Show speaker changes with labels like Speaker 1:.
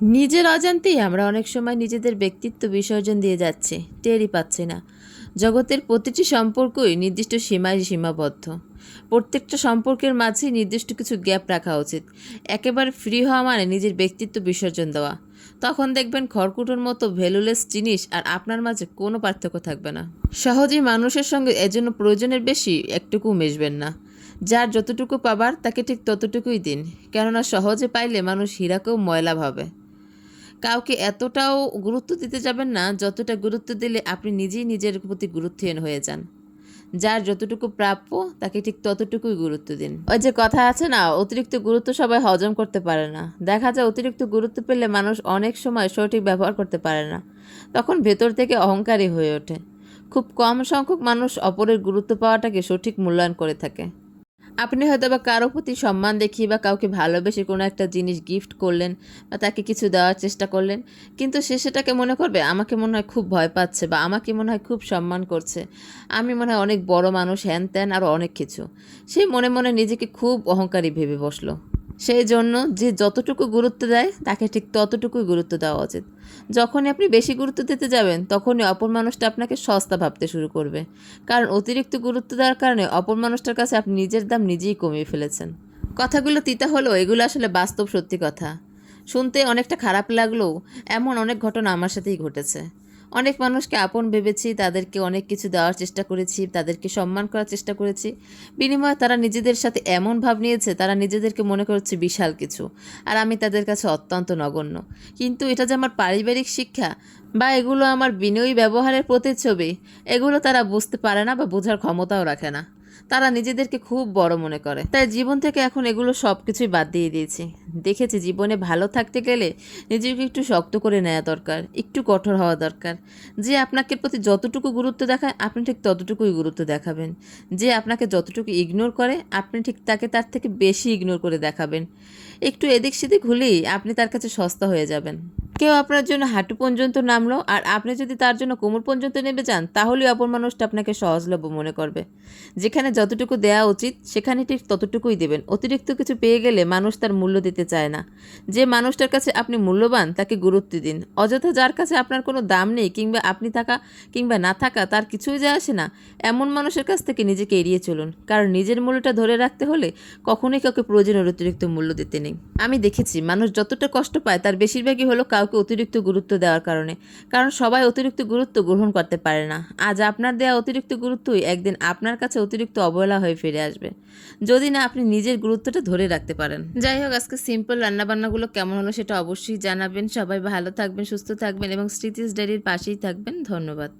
Speaker 1: নিজের অজান্তেই আমরা অনেক সময় নিজেদের ব্যক্তিত্ব বিসর্জন দিয়ে যাচ্ছি, টেরই পাচ্ছি না। জগতের প্রতিটি সম্পর্কই নির্দিষ্ট সীমায় সীমাবদ্ধ। প্রত্যেকটা সম্পর্কের মাঝেই নির্দিষ্ট কিছু গ্যাপ রাখা উচিত। একেবারে ফ্রি হওয়া মানে নিজের ব্যক্তিত্ব বিসর্জন দেওয়া। তখন দেখবেন খড়কুটোর মতো ভ্যালুলেস জিনিস আর আপনার মাঝে কোনো পার্থক্য থাকবে না। সহজেই মানুষের সঙ্গে এজন্য প্রয়োজনের বেশি একটুকু মিশবেন না। যার যতটুকু পাবার তাকে ঠিক ততটুকুই দিন, কেননা সহজে পাইলে মানুষ হীরাকেও ময়লা ভাবে। কাউকে এতটাও গুরুত্ব দিতে যাবেন না যতটা গুরুত্ব দিলে আপনি নিজেই নিজের প্রতি গুরুত্বহীন হয়ে যান। যার যতটুকু প্রাপ্য তাকে ঠিক ততটুকুই গুরুত্ব দিন। ওই যে কথা আছে না, অতিরিক্ত গুরুত্ব সবাই হজম করতে পারে না। দেখা যায় অতিরিক্ত গুরুত্ব পেলে মানুষ অনেক সময় সঠিক ব্যবহার করতে পারে না, তখন ভেতর থেকে অহংকারী হয়ে ওঠে। খুব কম সংখ্যক মানুষ অপরের গুরুত্ব পাওয়াটাকে সঠিক মূল্যায়ন করে থাকে। আপনি হয়তো বা কারো প্রতি সম্মান দেখিয়ে বা কাউকে ভালোবেসে কোনো একটা জিনিস গিফট করলেন বা তাকে কিছু দেওয়ার চেষ্টা করলেন, কিন্তু সে সেটাকে মনে করবে আমাকে মনে হয় খুব ভয় পাচ্ছে বা আমাকে মনে হয় খুব সম্মান করছে, আমি মনে হয় অনেক বড় মানুষ, হ্যান ত্যান আরও অনেক কিছু। সে মনে মনে নিজেকে খুব অহংকারী ভেবে বসলো। সেই জন্য যে যতটুকু গুরুত্ব দেয় তাকে ঠিক ততটুকুই গুরুত্ব দেওয়া উচিত। যখনই আপনি বেশি গুরুত্ব দিতে যাবেন তখনই অপর মানুষটা আপনাকে সস্তা ভাবতে শুরু করবে, কারণ অতিরিক্ত গুরুত্ব দেওয়ার কারণে অপর মানুষটার কাছে আপনি নিজের দাম নিজেই কমিয়ে ফেলেছেন। কথাগুলো তিতা হলেও এগুলো আসলে বাস্তব সত্যি কথা। শুনতে অনেকটা খারাপ লাগলেও এমন অনেক ঘটনা আমার সাথেই ঘটেছে। অনেক মানুষকে আপন ভেবেছি, তাদেরকে অনেক কিছু দেওয়ার চেষ্টা করেছি, তাদেরকে সম্মান করার চেষ্টা করেছি। বিনিময়ে তারা নিজেদের সাথে এমন ভাব নিয়েছে, তারা নিজেদেরকে মনে করছে বিশাল কিছু, আর আমি তাদের কাছে অত্যন্ত নগণ্য। কিন্তু এটা যে আমার পারিবারিক শিক্ষা বা এগুলো আমার বিনয়ী ব্যবহারের প্রতিচ্ছবি, এগুলো তারা বুঝতে পারে না বা বোঝার ক্ষমতাও রাখে না। তারা নিজেদেরকে খুব বড় মনে করে। তাই জীবন থেকে এখন এগুলো সব কিছুই বাদ দিয়ে দিয়েছি। দেখেছি জীবনে ভালো থাকতে গেলে নিজেকে একটু শক্ত করে নেওয়া দরকার, একটু কঠোর হওয়া দরকার। যে আপনাকে প্রতি যতটুকু গুরুত্ব দেখায় আপনি ঠিক ততটুকুই গুরুত্ব দেখাবেন। যে আপনাকে যতটুকু ইগনোর করে আপনি ঠিক তাকে তার থেকে বেশি ইগনোর করে দেখাবেন। একটু এদিক সেদিক হলেই আপনি তার কাছে সস্তা হয়ে যাবেন। কেউ আপনার জন্য হাঁটু পর্যন্ত নামলো আর আপনি যদি তার জন্য কোমর পর্যন্ত নেমে যান, তাহলে অপর মানুষটা আপনাকে সহজলভ্য মনে করবে। যেখানে যতটুকু দেওয়া উচিত সেখানে ঠিক ততটুকুই দেবেন। অতিরিক্ত কিছু পেয়ে গেলে মানুষ তার মূল্য দিতে চায় না। যে মানুষটার কাছে আপনি মূল্যবান তাকে গুরুত্ব দিন। অযথা যার কাছে আপনার কোনো দাম নেই, কিংবা আপনি থাকা কিংবা না থাকা তার কিছুই যায় আসে না, এমন মানুষের কাছ থেকে নিজেকে এড়িয়ে চলুন। কারণ নিজের মূল্যটা ধরে রাখতে হলে কখনোই কাউকে প্রয়োজনের অতিরিক্ত মূল্য দিতে নেই। আমি দেখেছি মানুষ যতটা কষ্ট পায় তার বেশিরভাগই হলো কাউকে অতিরিক্ত গুরুত্ব দেওয়ার কারণে। কারণ সবাই অতিরিক্ত গুরুত্ব গ্রহণ করতে পারে না। আজ আপনার দেওয়া অতিরিক্ত গুরুত্বই একদিন আপনার কাছে অতিরিক্ত অবহেলা হয়ে ফিরে আসবে, যদি না আপনি নিজের গুরুত্বটা ধরে রাখতে পারেন। যাই হোক, আজকে সিম্পল রান্নাবান্নাগুলো কেমন হলো সেটা অবশ্যই জানাবেন। সবাই ভালো থাকবেন, সুস্থ থাকবেন এবং স্মৃতিস ডায়েরির পাশেই থাকবেন। ধন্যবাদ।